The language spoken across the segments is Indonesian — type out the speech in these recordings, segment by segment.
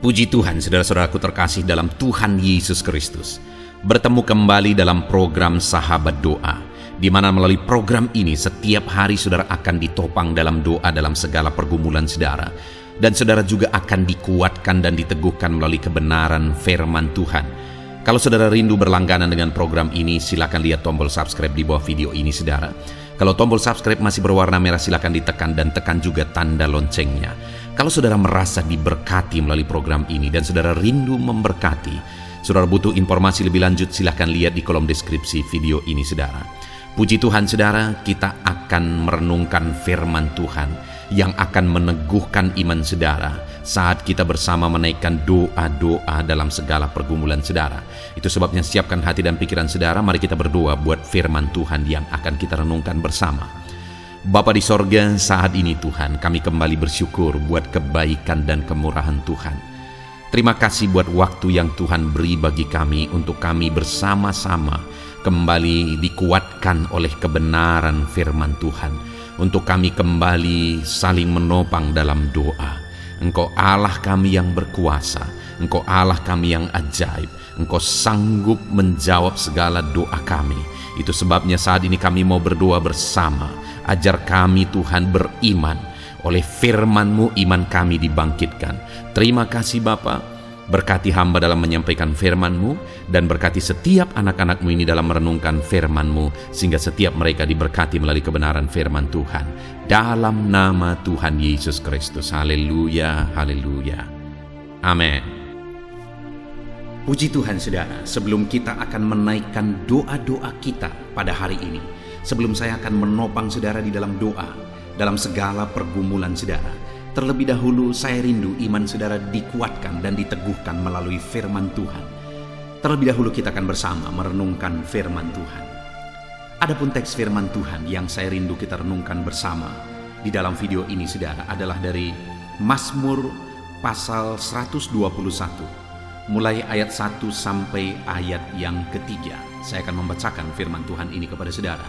Puji Tuhan, saudara-saudaraku terkasih dalam Tuhan Yesus Kristus. Bertemu kembali dalam program Sahabat Doa, di mana melalui program ini setiap hari saudara akan ditopang dalam doa dalam segala pergumulan saudara. Dan saudara juga akan dikuatkan dan diteguhkan melalui kebenaran firman Tuhan. Kalau saudara rindu berlangganan dengan program ini, silakan lihat tombol subscribe di bawah video ini saudara. Kalau tombol subscribe masih berwarna merah, silakan ditekan dan tekan juga tanda loncengnya. Kalau saudara merasa diberkati melalui program ini dan saudara rindu memberkati, saudara butuh informasi lebih lanjut, silakan lihat di kolom deskripsi video ini saudara. Puji Tuhan saudara, kita akan merenungkan firman Tuhan yang akan meneguhkan iman saudara saat kita bersama menaikkan doa-doa dalam segala pergumulan saudara. Itu sebabnya siapkan hati dan pikiran saudara, mari kita berdoa buat firman Tuhan yang akan kita renungkan bersama. Bapa di sorga, saat ini Tuhan, kami kembali bersyukur buat kebaikan dan kemurahan Tuhan. Terima kasih buat waktu yang Tuhan beri bagi kami untuk kami bersama-sama kembali dikuatkan oleh kebenaran firman Tuhan. Untuk kami kembali saling menopang dalam doa. Engkau Allah kami yang berkuasa, Engkau Allah kami yang ajaib, Engkau sanggup menjawab segala doa kami. Itu sebabnya saat ini kami mau berdoa bersama. Ajar kami Tuhan beriman. Oleh firman-Mu iman kami dibangkitkan. Terima kasih Bapa. Berkati hamba dalam menyampaikan firman-Mu, dan berkati setiap anak-anak-Mu ini dalam merenungkan firman-Mu, sehingga setiap mereka diberkati melalui kebenaran firman Tuhan. Dalam nama Tuhan Yesus Kristus. Haleluya, haleluya. Amin. Puji Tuhan saudara, sebelum kita akan menaikkan doa-doa kita pada hari ini, sebelum saya akan menopang saudara di dalam doa, dalam segala pergumulan saudara, terlebih dahulu saya rindu iman saudara dikuatkan dan diteguhkan melalui firman Tuhan. Terlebih dahulu kita akan bersama merenungkan firman Tuhan. Adapun teks firman Tuhan yang saya rindu kita renungkan bersama di dalam video ini saudara adalah dari Mazmur pasal 121, mulai ayat 1 sampai ayat yang ketiga. Saya akan membacakan firman Tuhan ini kepada saudara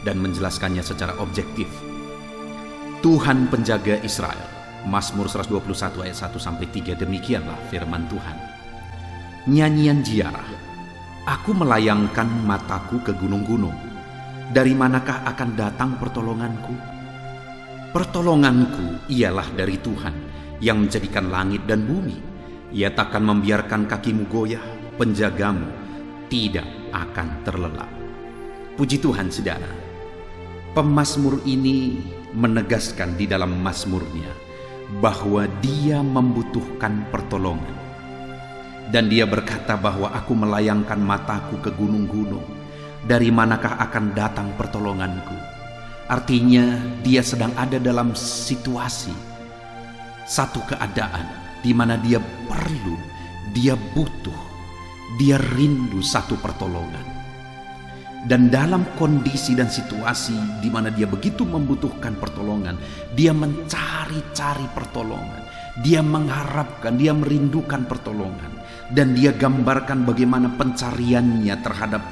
dan menjelaskannya secara objektif. Tuhan penjaga Israel, Mazmur 121 ayat 1 sampai 3, demikianlah firman Tuhan. Nyanyian ziarah, aku melayangkan mataku ke gunung-gunung. Dari manakah akan datang pertolonganku? Pertolonganku ialah dari Tuhan yang menjadikan langit dan bumi. Ia takkan membiarkan kakimu goyah, penjagamu tidak akan terlelap. Puji Tuhan saudara, pemazmur ini menegaskan di dalam mazmurnya bahwa dia membutuhkan pertolongan. Dan dia berkata bahwa aku melayangkan mataku ke gunung-gunung. Dari manakah akan datang pertolonganku? Artinya dia sedang ada dalam situasi, satu keadaan di mana dia perlu, dia butuh, dia rindu satu pertolongan. Dan dalam kondisi dan situasi di mana dia begitu membutuhkan pertolongan, dia mencari-cari pertolongan, dia mengharapkan, dia merindukan pertolongan, dan dia gambarkan bagaimana pencariannya terhadap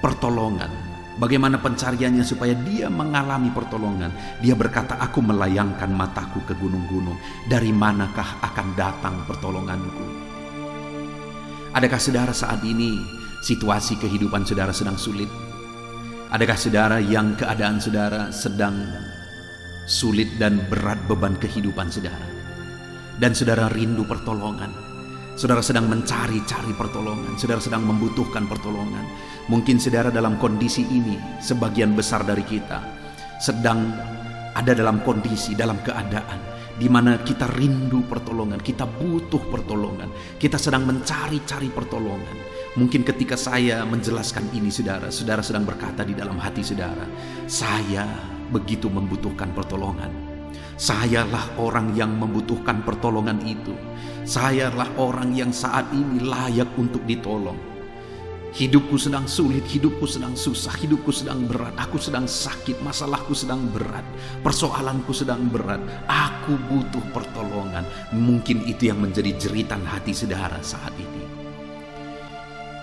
pertolongan, bagaimana pencariannya supaya dia mengalami pertolongan. Dia berkata, aku melayangkan mataku ke gunung-gunung, dari manakah akan datang pertolonganku? Adakah saudara saat ini situasi kehidupan saudara sedang sulit? Adakah saudara yang keadaan saudara sedang sulit dan berat beban kehidupan saudara, dan saudara rindu pertolongan? Saudara sedang mencari-cari pertolongan, saudara sedang membutuhkan pertolongan. Mungkin saudara dalam kondisi ini, sebagian besar dari kita sedang ada dalam kondisi, dalam keadaan di mana kita rindu pertolongan, kita butuh pertolongan, kita sedang mencari-cari pertolongan. Mungkin ketika saya menjelaskan ini saudara, saudara sedang berkata di dalam hati saudara, saya begitu membutuhkan pertolongan. Sayalah orang yang membutuhkan pertolongan itu. Sayalah orang yang saat ini layak untuk ditolong. Hidupku sedang sulit, hidupku sedang susah, hidupku sedang berat. Aku sedang sakit, masalahku sedang berat, persoalanku sedang berat. Aku butuh pertolongan. Mungkin itu yang menjadi jeritan hati saudara saat ini.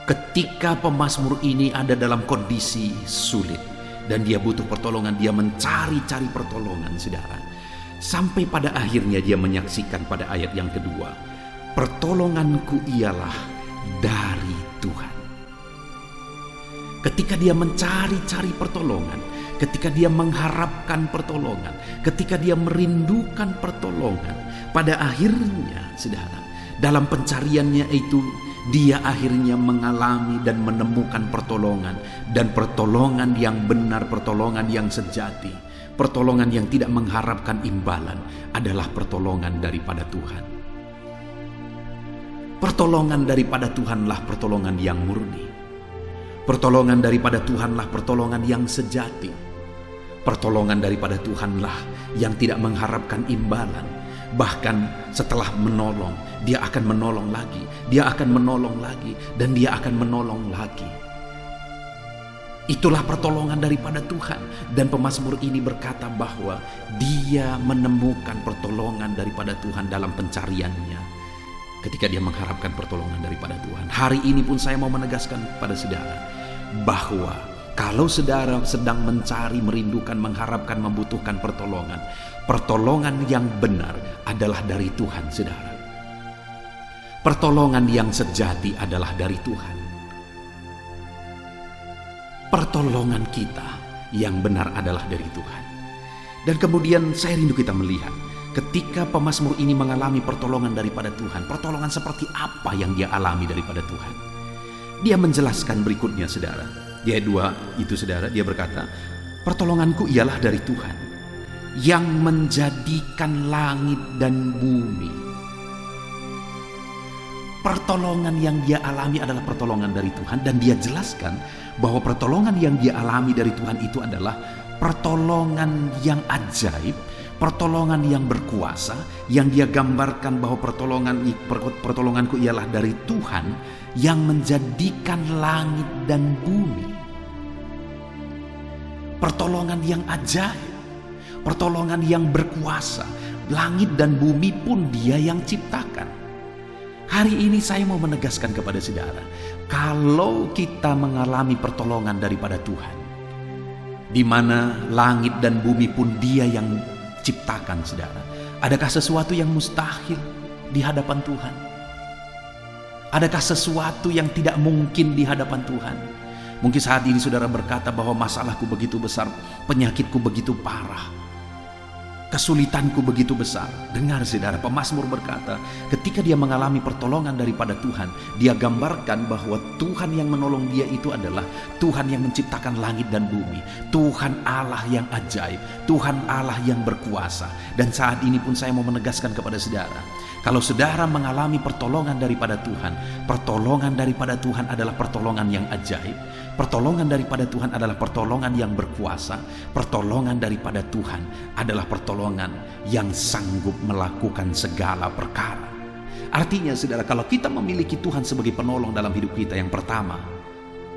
Ketika pemazmur ini ada dalam kondisi sulit dan dia butuh pertolongan, dia mencari-cari pertolongan saudara. Sampai pada akhirnya dia menyaksikan pada ayat yang kedua, pertolonganku ialah dari Tuhan. Ketika dia mencari-cari pertolongan, ketika dia mengharapkan pertolongan, ketika dia merindukan pertolongan, pada akhirnya, saudara, dalam pencariannya itu, dia akhirnya mengalami dan menemukan pertolongan. Dan pertolongan yang benar, pertolongan yang sejati, pertolongan yang tidak mengharapkan imbalan adalah pertolongan daripada Tuhan. Pertolongan daripada Tuhanlah pertolongan yang murni. Pertolongan daripada Tuhanlah pertolongan yang sejati. Pertolongan daripada Tuhanlah yang tidak mengharapkan imbalan. Bahkan setelah menolong, dia akan menolong lagi, dia akan menolong lagi, dan dia akan menolong lagi. Itulah pertolongan daripada Tuhan. Dan pemazmur ini berkata bahwa dia menemukan pertolongan daripada Tuhan dalam pencariannya, ketika dia mengharapkan pertolongan daripada Tuhan. Hari ini pun saya mau menegaskan kepada saudara bahwa kalau saudara sedang mencari, merindukan, mengharapkan, membutuhkan pertolongan, pertolongan yang benar adalah dari Tuhan, saudara. Pertolongan yang sejati adalah dari Tuhan. Pertolongan kita yang benar adalah dari Tuhan. Dan kemudian saya rindu kita melihat ketika pemazmur ini mengalami pertolongan daripada Tuhan, pertolongan seperti apa yang dia alami daripada Tuhan. Dia menjelaskan berikutnya, saudara. Di ayat 2 itu, saudara, dia berkata, pertolonganku ialah dari Tuhan yang menjadikan langit dan bumi. Pertolongan yang dia alami adalah pertolongan dari Tuhan. Dan dia jelaskan bahwa pertolongan yang dia alami dari Tuhan itu adalah pertolongan yang ajaib, pertolongan yang berkuasa, yang dia gambarkan bahwa pertolonganku ialah dari Tuhan yang menjadikan langit dan bumi. Pertolongan yang ajaib, pertolongan yang berkuasa. Langit dan bumi pun dia yang ciptakan. Hari ini saya mau menegaskan kepada saudara, kalau kita mengalami pertolongan daripada Tuhan, di mana langit dan bumi pun dia yang ciptakan, saudara, adakah sesuatu yang mustahil di hadapan Tuhan? Adakah sesuatu yang tidak mungkin di hadapan Tuhan? Mungkin saat ini saudara berkata bahwa masalahku begitu besar, penyakitku begitu parah, kesulitanku begitu besar. Dengar saudara, pemazmur berkata, ketika dia mengalami pertolongan daripada Tuhan, dia gambarkan bahwa Tuhan yang menolong dia itu adalah Tuhan yang menciptakan langit dan bumi, Tuhan Allah yang ajaib, Tuhan Allah yang berkuasa. Dan saat ini pun saya mau menegaskan kepada saudara, kalau saudara mengalami pertolongan daripada Tuhan, pertolongan daripada Tuhan adalah pertolongan yang ajaib, pertolongan daripada Tuhan adalah pertolongan yang berkuasa, pertolongan daripada Tuhan adalah pertolongan yang sanggup melakukan segala perkara. Artinya saudara, kalau kita memiliki Tuhan sebagai penolong dalam hidup kita, yang pertama,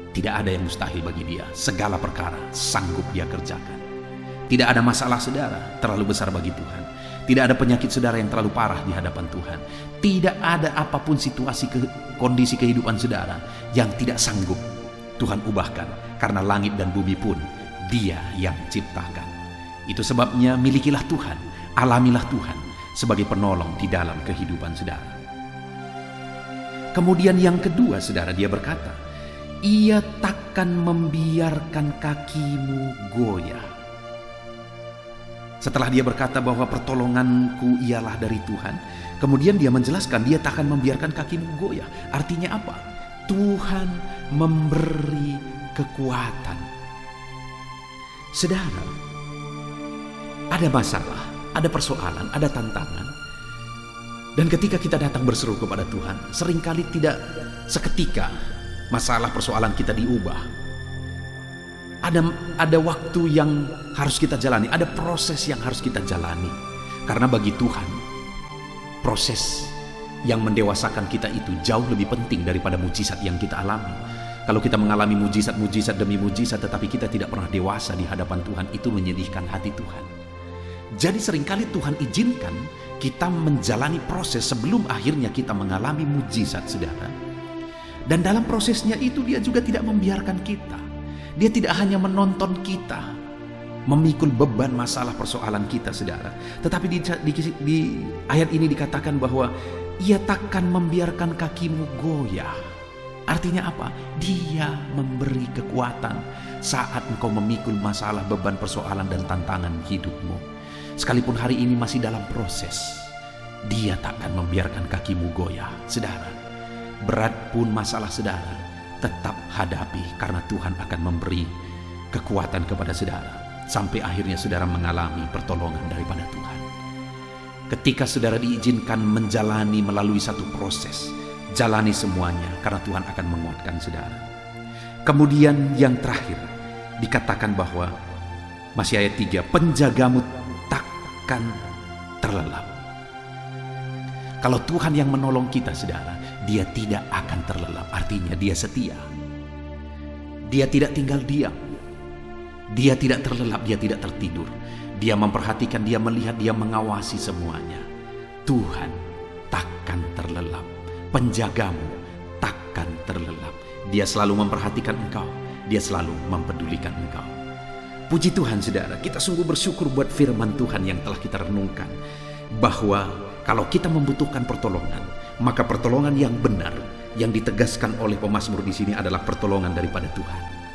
tidak ada yang mustahil bagi dia. Segala perkara sanggup dia kerjakan. Tidak ada masalah saudara terlalu besar bagi Tuhan. Tidak ada penyakit saudara yang terlalu parah di hadapan Tuhan. Tidak ada apapun situasi kondisi kehidupan saudara yang tidak sanggup Tuhan ubahkan, karena langit dan bumi pun dia yang ciptakan. Itu sebabnya milikilah Tuhan, alamilah Tuhan sebagai penolong di dalam kehidupan saudara. Kemudian yang kedua saudara, dia berkata, ia takkan membiarkan kakimu goyah. Setelah dia berkata bahwa pertolonganku ialah dari Tuhan, kemudian dia menjelaskan dia takkan membiarkan kakimu goyah. Artinya apa? Tuhan memberi kekuatan. Saudara, ada masalah, ada persoalan, ada tantangan. Dan ketika kita datang berseru kepada Tuhan, seringkali tidak seketika masalah persoalan kita diubah. Ada waktu yang harus kita jalani, ada proses yang harus kita jalani. Karena bagi Tuhan, proses yang mendewasakan kita itu jauh lebih penting daripada mujizat yang kita alami. Kalau kita mengalami mujizat demi mujizat tetapi kita tidak pernah dewasa di hadapan Tuhan, itu menyedihkan hati Tuhan. Jadi seringkali Tuhan izinkan kita menjalani proses sebelum akhirnya kita mengalami mujizat, saudara. Dan dalam prosesnya itu dia juga tidak membiarkan kita. Dia tidak hanya menonton kita memikul beban masalah persoalan kita, saudara. Tetapi di ayat ini dikatakan bahwa ia takkan membiarkan kakimu goyah. Artinya apa? Dia memberi kekuatan saat engkau memikul masalah, beban, persoalan, dan tantangan hidupmu. Sekalipun hari ini masih dalam proses, Dia takkan membiarkan kakimu goyah. Saudara, berat pun masalah saudara, tetap hadapi, karena Tuhan akan memberi kekuatan kepada saudara sampai akhirnya saudara mengalami pertolongan daripada Tuhan. Ketika saudara diizinkan menjalani melalui satu proses, jalani semuanya, karena Tuhan akan menguatkan saudara. Kemudian yang terakhir dikatakan bahwa masih ayat 3, penjagamu takkan terlelap. Kalau Tuhan yang menolong kita saudara, Dia tidak akan terlelap. Artinya Dia setia. Dia tidak tinggal diam. Dia tidak terlelap, Dia tidak tertidur. Dia memperhatikan, Dia melihat, Dia mengawasi semuanya. Tuhan takkan terlelap. Penjagamu takkan terlelap. Dia selalu memperhatikan engkau. Dia selalu mempedulikan engkau. Puji Tuhan saudara, kita sungguh bersyukur buat firman Tuhan yang telah kita renungkan, bahwa kalau kita membutuhkan pertolongan, maka pertolongan yang benar yang ditegaskan oleh pemazmur di sini adalah pertolongan daripada Tuhan.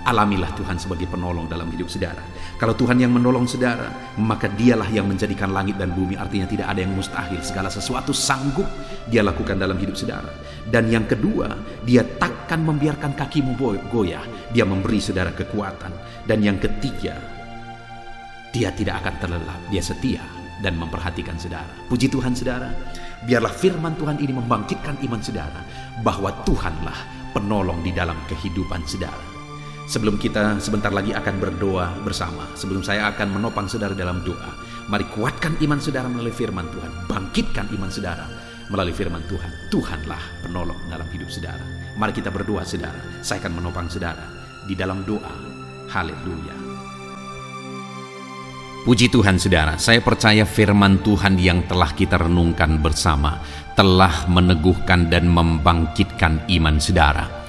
Alamilah Tuhan sebagai penolong dalam hidup saudara. Kalau Tuhan yang menolong saudara, maka Dialah yang menjadikan langit dan bumi. Artinya tidak ada yang mustahil. Segala sesuatu sanggup Dia lakukan dalam hidup saudara. Dan yang kedua, Dia takkan membiarkan kakimu goyah. Dia memberi saudara kekuatan. Dan yang ketiga, Dia tidak akan terlelap. Dia setia dan memperhatikan saudara. Puji Tuhan saudara, biarlah firman Tuhan ini membangkitkan iman saudara, bahwa Tuhanlah penolong di dalam kehidupan saudara. Sebelum kita sebentar lagi akan berdoa bersama, sebelum saya akan menopang saudara dalam doa, mari kuatkan iman saudara melalui firman Tuhan. Bangkitkan iman saudara melalui firman Tuhan. Tuhanlah penolong dalam hidup saudara. Mari kita berdoa saudara. Saya akan menopang saudara di dalam doa. Haleluya. Puji Tuhan saudara, saya percaya firman Tuhan yang telah kita renungkan bersama telah meneguhkan dan membangkitkan iman saudara.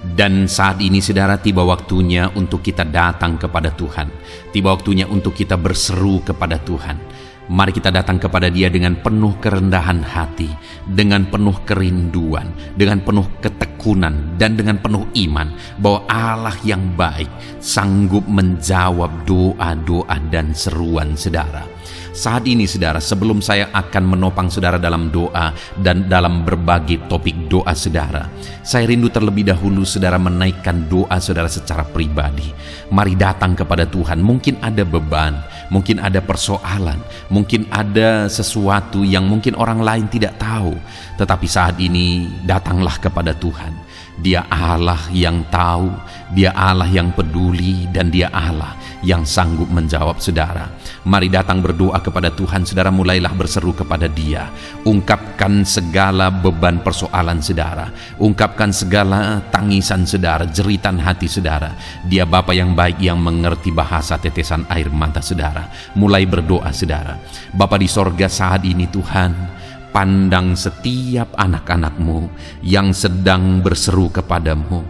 Dan saat ini saudara, tiba waktunya untuk kita datang kepada Tuhan. Tiba waktunya untuk kita berseru kepada Tuhan. Mari kita datang kepada Dia dengan penuh kerendahan hati, dengan penuh kerinduan, dengan penuh ketekunan, dan dengan penuh iman bahwa Allah yang baik sanggup menjawab doa-doa dan seruan saudara. Saat ini saudara, sebelum saya akan menopang saudara dalam doa dan dalam berbagai topik doa saudara, saya rindu terlebih dahulu saudara menaikkan doa saudara secara pribadi. Mari datang kepada Tuhan. Mungkin ada beban, mungkin ada persoalan, mungkin ada sesuatu yang mungkin orang lain tidak tahu. Tetapi saat ini datanglah kepada Tuhan. Dia Allah yang tahu, Dia Allah yang peduli, dan Dia Allah yang sanggup menjawab saudara. Mari datang berdoa kepada Tuhan saudara, mulailah berseru kepada Dia. Ungkapkan segala beban persoalan saudara, ungkapkan segala tangisan saudara, jeritan hati saudara. Dia Bapa yang baik yang mengerti bahasa tetesan air mata saudara. Mulai berdoa saudara. Bapa di sorga, saat ini Tuhan, pandang setiap anak-anak-Mu yang sedang berseru kepadamu.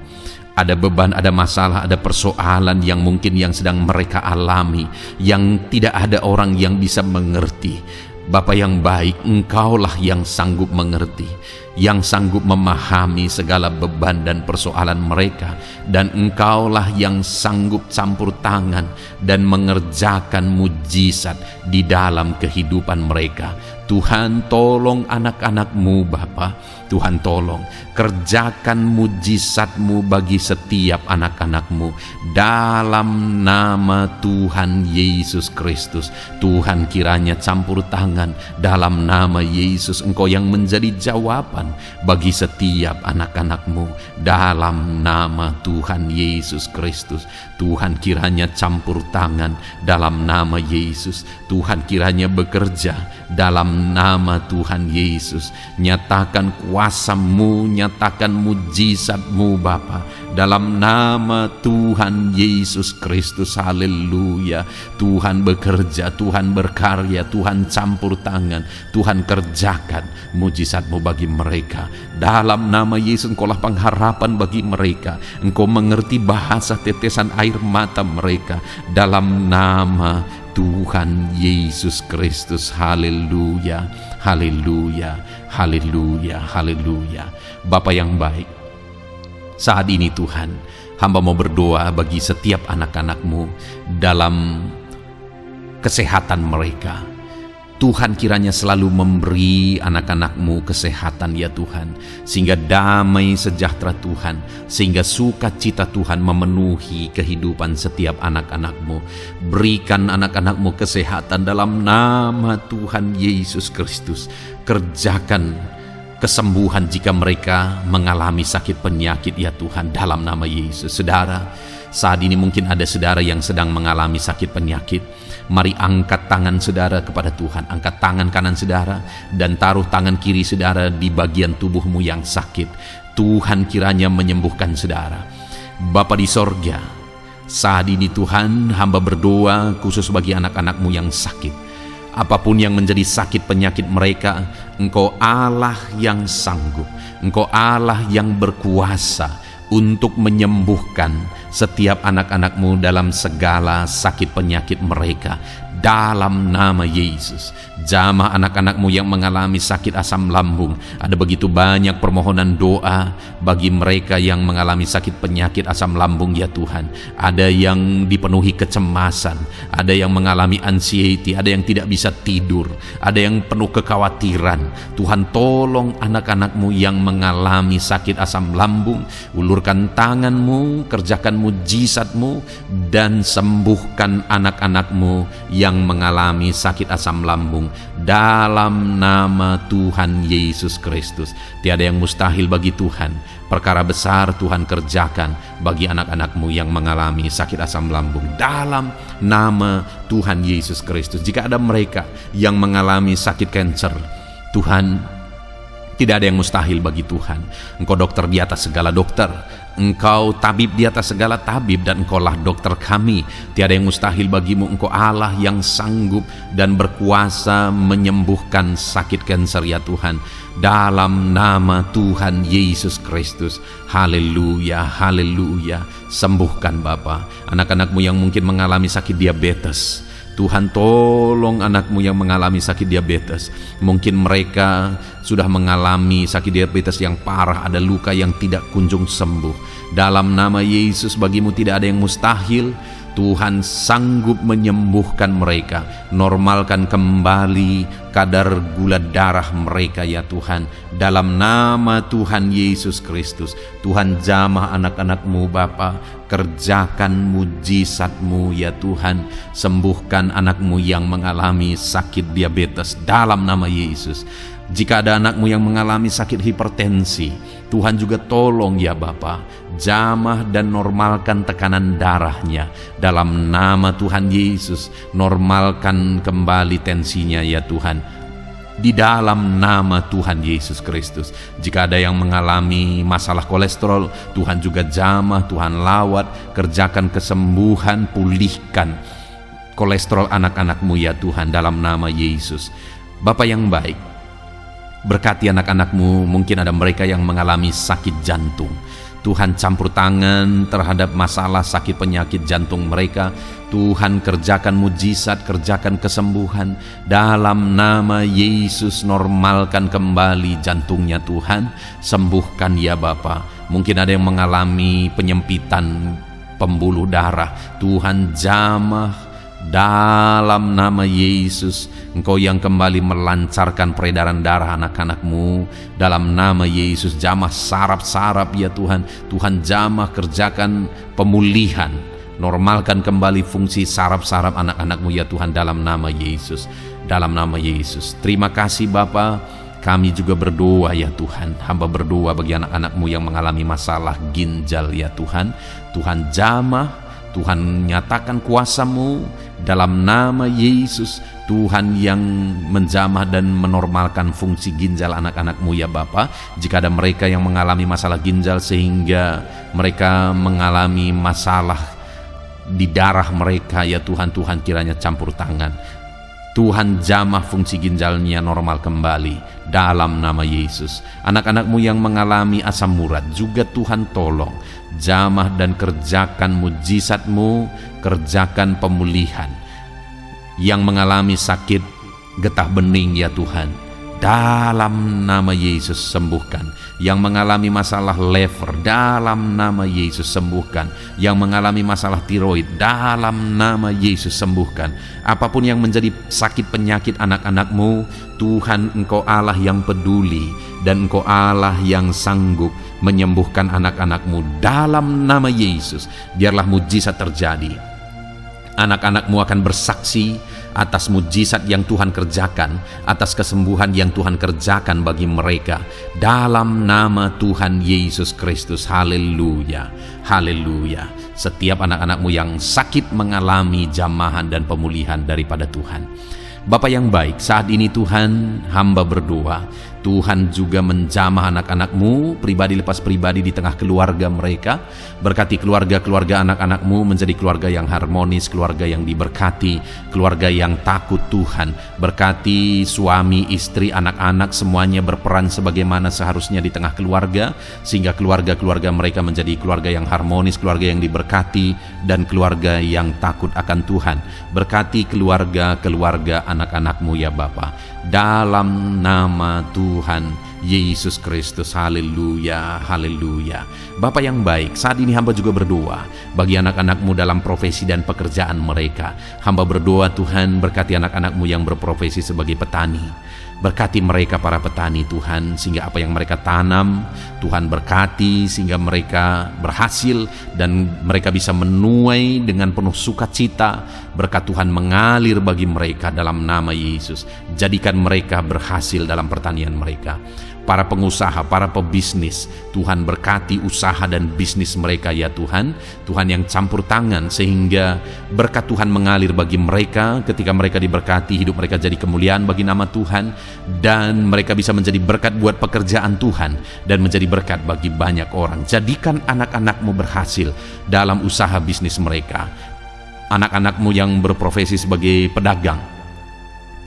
Ada beban, ada masalah, ada persoalan yang mungkin yang sedang mereka alami, yang tidak ada orang yang bisa mengerti. Bapa yang baik, Engkaulah yang sanggup mengerti, yang sanggup memahami segala beban dan persoalan mereka, dan Engkaulah yang sanggup campur tangan dan mengerjakan mujizat di dalam kehidupan mereka. Tuhan, tolong anak-anak-Mu Bapa. Tuhan, tolong kerjakan mujizat-Mu bagi setiap anak-anak-Mu dalam nama Tuhan Yesus Kristus. Tuhan, kiranya campur tangan dalam nama Yesus. Engkau yang menjadi jawaban bagi setiap anak-anak-Mu dalam nama Tuhan Yesus Kristus. Tuhan, kiranya campur tangan dalam nama Yesus. Tuhan, kiranya bekerja dalam nama Tuhan Yesus. Nyatakan kuasa-Mu, nyatakan mujizat-Mu Bapa, dalam nama Tuhan Yesus Kristus. Haleluya. Tuhan bekerja, Tuhan berkarya, Tuhan campur tangan, Tuhan kerjakan mujizat-Mu bagi mereka. Dalam nama Yesus, Engkaulah pengharapan bagi mereka. Engkau mengerti bahasa tetesan air mata mereka. Dalam nama Tuhan Yesus Kristus. Haleluya, haleluya, haleluya, haleluya. Bapa yang baik, saat ini Tuhan, hamba mau berdoa bagi setiap anak-anak-Mu dalam kesehatan mereka. Tuhan kiranya selalu memberi anak-anak-Mu kesehatan ya Tuhan, sehingga damai sejahtera Tuhan, sehingga sukacita Tuhan memenuhi kehidupan setiap anak-anak-Mu. Berikan anak-anak-Mu kesehatan dalam nama Tuhan Yesus Kristus. Kerjakan kesembuhan jika mereka mengalami sakit penyakit ya Tuhan, dalam nama Yesus. Saudara, saat ini mungkin ada saudara yang sedang mengalami sakit penyakit. Mari angkat tangan saudara kepada Tuhan, angkat tangan kanan saudara dan taruh tangan kiri saudara di bagian tubuhmu yang sakit. Tuhan kiranya menyembuhkan saudara. Bapa di sorga, saat ini Tuhan, hamba berdoa khusus bagi anak-anak-Mu yang sakit. Apapun yang menjadi sakit penyakit mereka, Engkau Allah yang sanggup, Engkau Allah yang berkuasa untuk menyembuhkan setiap anak-anak-Mu dalam segala sakit penyakit mereka, dalam nama Yesus. Jamah anak-anak-Mu yang mengalami sakit asam lambung, ada begitu banyak permohonan doa bagi mereka yang mengalami sakit penyakit asam lambung ya Tuhan. Ada yang dipenuhi kecemasan, ada yang mengalami anxiety, ada yang tidak bisa tidur, ada yang penuh kekhawatiran. Tuhan, tolong anak-anak-Mu yang mengalami sakit asam lambung. Ulurkan tangan-Mu, kerjakan mujizat-Mu, dan sembuhkan anak-anak-Mu yang mengalami sakit asam lambung dalam nama Tuhan Yesus Kristus. Tiada yang mustahil bagi Tuhan. Perkara besar Tuhan kerjakan bagi anak-anak-Mu yang mengalami sakit asam lambung dalam nama Tuhan Yesus Kristus. Jika ada mereka yang mengalami sakit kanker, Tuhan, tidak ada yang mustahil bagi Tuhan. Engkau dokter di atas segala dokter, Engkau tabib di atas segala tabib, dan Engkaulah dokter kami. Tiada yang mustahil bagimu. Engkau Allah yang sanggup dan berkuasa menyembuhkan sakit kanker ya Tuhan, dalam nama Tuhan Yesus Kristus. Haleluya, haleluya. Sembuhkan Bapa anak-anak-Mu yang mungkin mengalami sakit diabetes. Tuhan, tolong anak-Mu yang mengalami sakit diabetes. Mungkin mereka sudah mengalami sakit diabetes yang parah, ada luka yang tidak kunjung sembuh. Dalam nama Yesus, bagimu tidak ada yang mustahil. Tuhan sanggup menyembuhkan mereka. Normalkan kembali kadar gula darah mereka ya Tuhan, dalam nama Tuhan Yesus Kristus. Tuhan, jamah anak-anak-Mu Bapa, kerjakan mujizat-Mu ya Tuhan. Sembuhkan anak-Mu yang mengalami sakit diabetes dalam nama Yesus. Jika ada anak-Mu yang mengalami sakit hipertensi, Tuhan juga tolong ya Bapa, jamah dan normalkan tekanan darahnya dalam nama Tuhan Yesus. Normalkan kembali tensinya ya Tuhan, di dalam nama Tuhan Yesus Kristus. Jika ada yang mengalami masalah kolesterol, Tuhan juga jamah, Tuhan lawat, kerjakan kesembuhan, pulihkan kolesterol anak-anak-Mu ya Tuhan, dalam nama Yesus. Bapa yang baik, berkati anak-anak-Mu, mungkin ada mereka yang mengalami sakit jantung. Tuhan, campur tangan terhadap masalah sakit penyakit jantung mereka. Tuhan, kerjakan mujizat, kerjakan kesembuhan dalam nama Yesus. Normalkan kembali jantungnya Tuhan, sembuhkan ya Bapa. Mungkin ada yang mengalami penyempitan pembuluh darah. Tuhan, jamah dalam nama Yesus. Engkau yang kembali melancarkan peredaran darah anak-anak-Mu, dalam nama Yesus. Jamah saraf-saraf ya Tuhan. Tuhan, jamah, kerjakan pemulihan, normalkan kembali fungsi saraf-saraf anak-anak-Mu ya Tuhan, dalam nama Yesus, dalam nama Yesus. Terima kasih Bapa. Kami juga berdoa ya Tuhan, hamba berdoa bagi anak-anak-Mu yang mengalami masalah ginjal ya Tuhan. Tuhan, jamah, Tuhan nyatakan kuasa-Mu dalam nama Yesus. Tuhan yang menjamah dan menormalkan fungsi ginjal anak-anak-Mu ya Bapa. Jika ada mereka yang mengalami masalah ginjal sehingga mereka mengalami masalah di darah mereka ya Tuhan, Tuhan kiranya campur tangan. Tuhan, jamah fungsi ginjalnya normal kembali dalam nama Yesus. Anak-anak-Mu yang mengalami asam urat juga Tuhan tolong, jamah dan kerjakan mujizat-Mu, kerjakan pemulihan. yang mengalami sakit getah bening ya Tuhan, dalam nama Yesus sembuhkan. Yang mengalami masalah lever, dalam nama Yesus sembuhkan. Yang mengalami masalah tiroid, dalam nama Yesus sembuhkan. Apapun yang menjadi sakit penyakit anak-anak-Mu, Tuhan, Engkau Allah yang peduli, dan Engkau Allah yang sanggup menyembuhkan anak-anak-Mu. Dalam nama Yesus, biarlah mujizat terjadi. Anak-anak-Mu akan bersaksi atas mujizat yang Tuhan kerjakan, atas kesembuhan yang Tuhan kerjakan bagi mereka. Dalam nama Tuhan Yesus Kristus, haleluya, haleluya. Setiap anak-anak-Mu yang sakit mengalami jamahan dan pemulihan daripada Tuhan. Bapa yang baik, saat ini Tuhan, hamba berdoa, Tuhan juga menjamah anak-anak-Mu, pribadi lepas pribadi di tengah keluarga mereka. Berkati keluarga-keluarga anak-anak-Mu menjadi keluarga yang harmonis, keluarga yang diberkati, keluarga yang takut Tuhan. Berkati suami, istri, anak-anak, semuanya berperan sebagaimana seharusnya di tengah keluarga, sehingga keluarga-keluarga mereka menjadi keluarga yang harmonis, keluarga yang diberkati, dan keluarga yang takut akan Tuhan. Berkati keluarga-keluarga anak-anak-Mu ya Bapa, dalam nama Tuhan Yesus Kristus, haleluya, haleluya. Bapa yang baik, saat ini hamba juga berdoa bagi anak-anak-Mu dalam profesi dan pekerjaan mereka. Hamba berdoa Tuhan, berkati anak-anak-Mu yang berprofesi sebagai petani. Berkati mereka para petani Tuhan, sehingga apa yang mereka tanam Tuhan berkati, sehingga mereka berhasil dan mereka bisa menuai dengan penuh sukacita. Berkat Tuhan mengalir bagi mereka dalam nama Yesus. Jadikan mereka berhasil dalam pertanian mereka. Para pengusaha, para pebisnis, Tuhan berkati usaha dan bisnis mereka ya Tuhan. Tuhan yang campur tangan sehingga berkat Tuhan mengalir bagi mereka. Ketika mereka diberkati, hidup mereka jadi kemuliaan bagi nama Tuhan, dan mereka bisa menjadi berkat buat pekerjaan Tuhan dan menjadi berkat bagi banyak orang. Jadikan anak-anak-Mu berhasil dalam usaha bisnis mereka. Anak-anak-Mu yang berprofesi sebagai pedagang,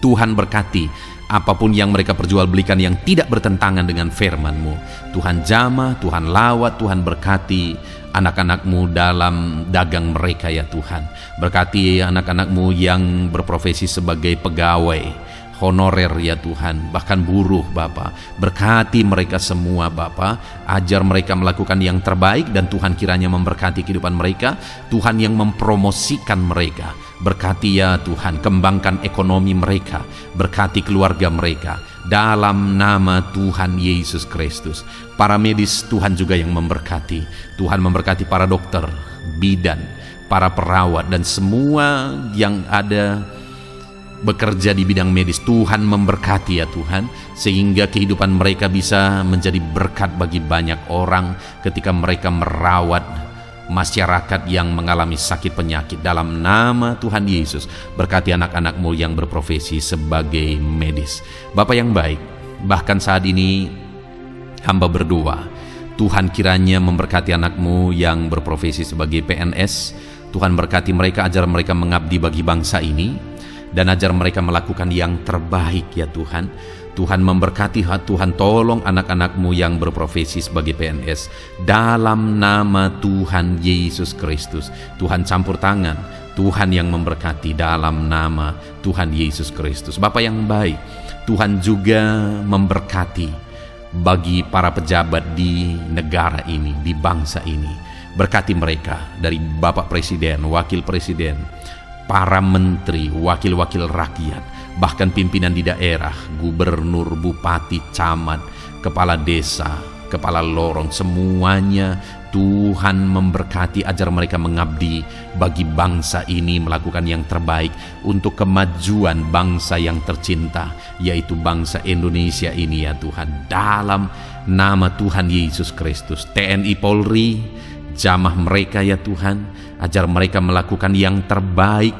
Tuhan berkati apapun yang mereka perjualbelikan yang tidak bertentangan dengan firman-Mu. Tuhan jamah, Tuhan lawat, Tuhan berkati anak-anak-Mu dalam dagang mereka ya Tuhan. Berkati anak-anak-Mu yang berprofesi sebagai pegawai honorer ya Tuhan, bahkan buruh Bapa. Berkati mereka semua Bapa, ajar mereka melakukan yang terbaik, dan Tuhan kiranya memberkati kehidupan mereka. Tuhan yang mempromosikan mereka. Berkati ya Tuhan, kembangkan ekonomi mereka, berkati keluarga mereka dalam nama Tuhan Yesus Kristus. Para medis Tuhan juga yang memberkati. Tuhan memberkati para dokter, bidan, para perawat, dan semua yang ada bekerja di bidang medis. Tuhan memberkati ya Tuhan, sehingga kehidupan mereka bisa menjadi berkat bagi banyak orang ketika mereka merawat masyarakat yang mengalami sakit penyakit. Dalam nama Tuhan Yesus, berkati anak-anak-Mu yang berprofesi sebagai medis. Bapa yang baik, bahkan saat ini hamba berdoa, Tuhan kiranya memberkati anak-Mu yang berprofesi sebagai PNS. Tuhan berkati mereka, ajar mereka mengabdi bagi bangsa ini, dan ajar mereka melakukan yang terbaik ya Tuhan. Tuhan memberkati, Tuhan tolong anak-anak-Mu yang berprofesi sebagai PNS dalam nama Tuhan Yesus Kristus. Tuhan campur tangan, Tuhan yang memberkati dalam nama Tuhan Yesus Kristus. Bapa yang baik, Tuhan juga memberkati bagi para pejabat di negara ini, di bangsa ini. Berkati mereka dari Bapak Presiden, Wakil Presiden, para menteri, wakil-wakil rakyat, bahkan pimpinan di daerah, gubernur, bupati, camat, kepala desa, kepala lorong, semuanya Tuhan memberkati, ajar mereka mengabdi bagi bangsa ini, melakukan yang terbaik untuk kemajuan bangsa yang tercinta, yaitu bangsa Indonesia ini ya Tuhan. Dalam nama Tuhan Yesus Kristus, TNI Polri, jamah mereka ya Tuhan, ajar mereka melakukan yang terbaik,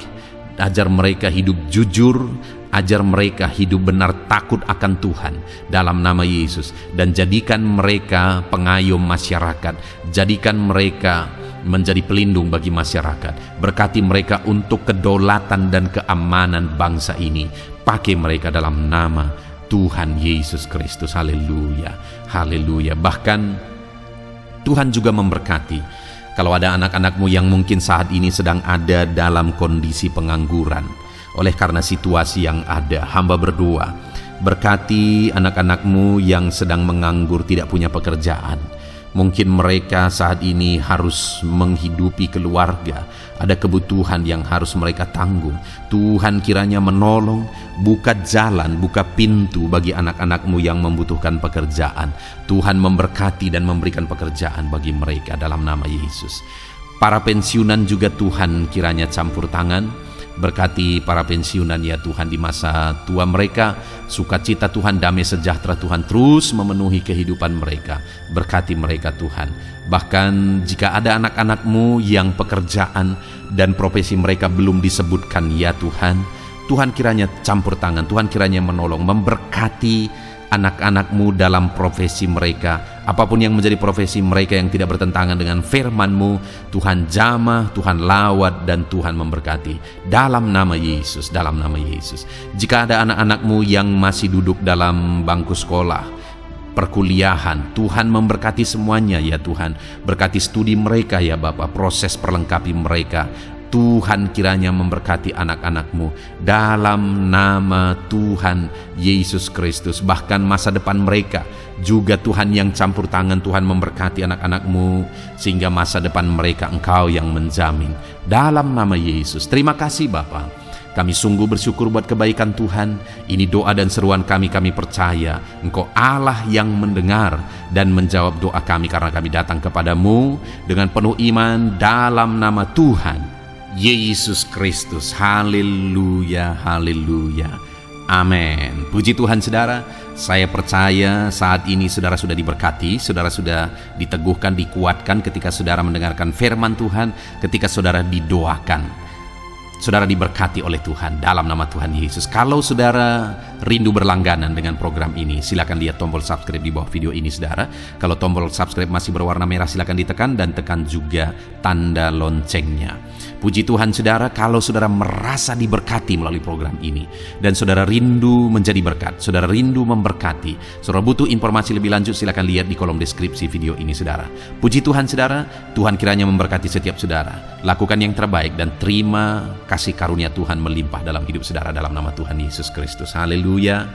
ajar mereka hidup jujur, ajar mereka hidup benar takut akan Tuhan dalam nama Yesus, dan jadikan mereka pengayom masyarakat, jadikan mereka menjadi pelindung bagi masyarakat. Berkati mereka untuk kedaulatan dan keamanan bangsa ini. Pakai mereka dalam nama Tuhan Yesus Kristus. Haleluya, haleluya. Bahkan Tuhan juga memberkati kalau ada anak-anak-Mu yang mungkin saat ini sedang ada dalam kondisi pengangguran. Oleh karena situasi yang ada, hamba berdoa, berkati anak-anak-Mu yang sedang menganggur, tidak punya pekerjaan. Mungkin mereka saat ini harus menghidupi keluarga, ada kebutuhan yang harus mereka tanggung. Tuhan kiranya menolong, buka jalan, buka pintu bagi anak-anak-Mu yang membutuhkan pekerjaan. Tuhan memberkati dan memberikan pekerjaan bagi mereka dalam nama Yesus. Para pensiunan juga Tuhan kiranya campur tangan. Berkati para pensiunan ya Tuhan di masa tua mereka. Sukacita Tuhan, damai sejahtera Tuhan terus memenuhi kehidupan mereka. Berkati mereka Tuhan. Bahkan jika ada anak-anak-Mu yang pekerjaan dan profesi mereka belum disebutkan ya Tuhan, Tuhan kiranya campur tangan, Tuhan kiranya menolong, memberkati anak-anak-Mu dalam profesi mereka. Apapun yang menjadi profesi mereka yang tidak bertentangan dengan firman-Mu, Tuhan jamah, Tuhan lawat, dan Tuhan memberkati. Dalam nama Yesus, dalam nama Yesus. Jika ada anak-anak-Mu yang masih duduk dalam bangku sekolah, perkuliahan, Tuhan memberkati semuanya ya Tuhan. Berkati studi mereka ya Bapa, proses perlengkapi mereka. Tuhan kiranya memberkati anak-anak-Mu dalam nama Tuhan Yesus Kristus. Bahkan masa depan mereka juga Tuhan yang campur tangan. Tuhan memberkati anak-anak-Mu sehingga masa depan mereka Engkau yang menjamin. Dalam nama Yesus. Terima kasih Bapa. Kami sungguh bersyukur buat kebaikan Tuhan. Ini doa dan seruan kami percaya Engkau Allah yang mendengar dan menjawab doa kami, karena kami datang kepadamu dengan penuh iman dalam nama Tuhan Yesus Kristus. Haleluya, haleluya, amin. Puji Tuhan saudara, saya percaya saat ini saudara sudah diberkati, saudara sudah diteguhkan, dikuatkan ketika saudara mendengarkan firman Tuhan, ketika saudara didoakan. Saudara diberkati oleh Tuhan dalam nama Tuhan Yesus. Kalau saudara rindu berlangganan dengan program ini, silakan lihat tombol subscribe di bawah video ini saudara. Kalau tombol subscribe masih berwarna merah, silakan ditekan dan tekan juga tanda loncengnya. Puji Tuhan saudara, kalau saudara merasa diberkati melalui program ini dan saudara rindu menjadi berkat, saudara rindu memberkati, saudara butuh informasi lebih lanjut, silakan lihat di kolom deskripsi video ini saudara. Puji Tuhan saudara, Tuhan kiranya memberkati setiap saudara. Lakukan yang terbaik dan terima kasih karunia Tuhan melimpah dalam hidup saudara dalam nama Tuhan Yesus Kristus. Haleluya,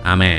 amin.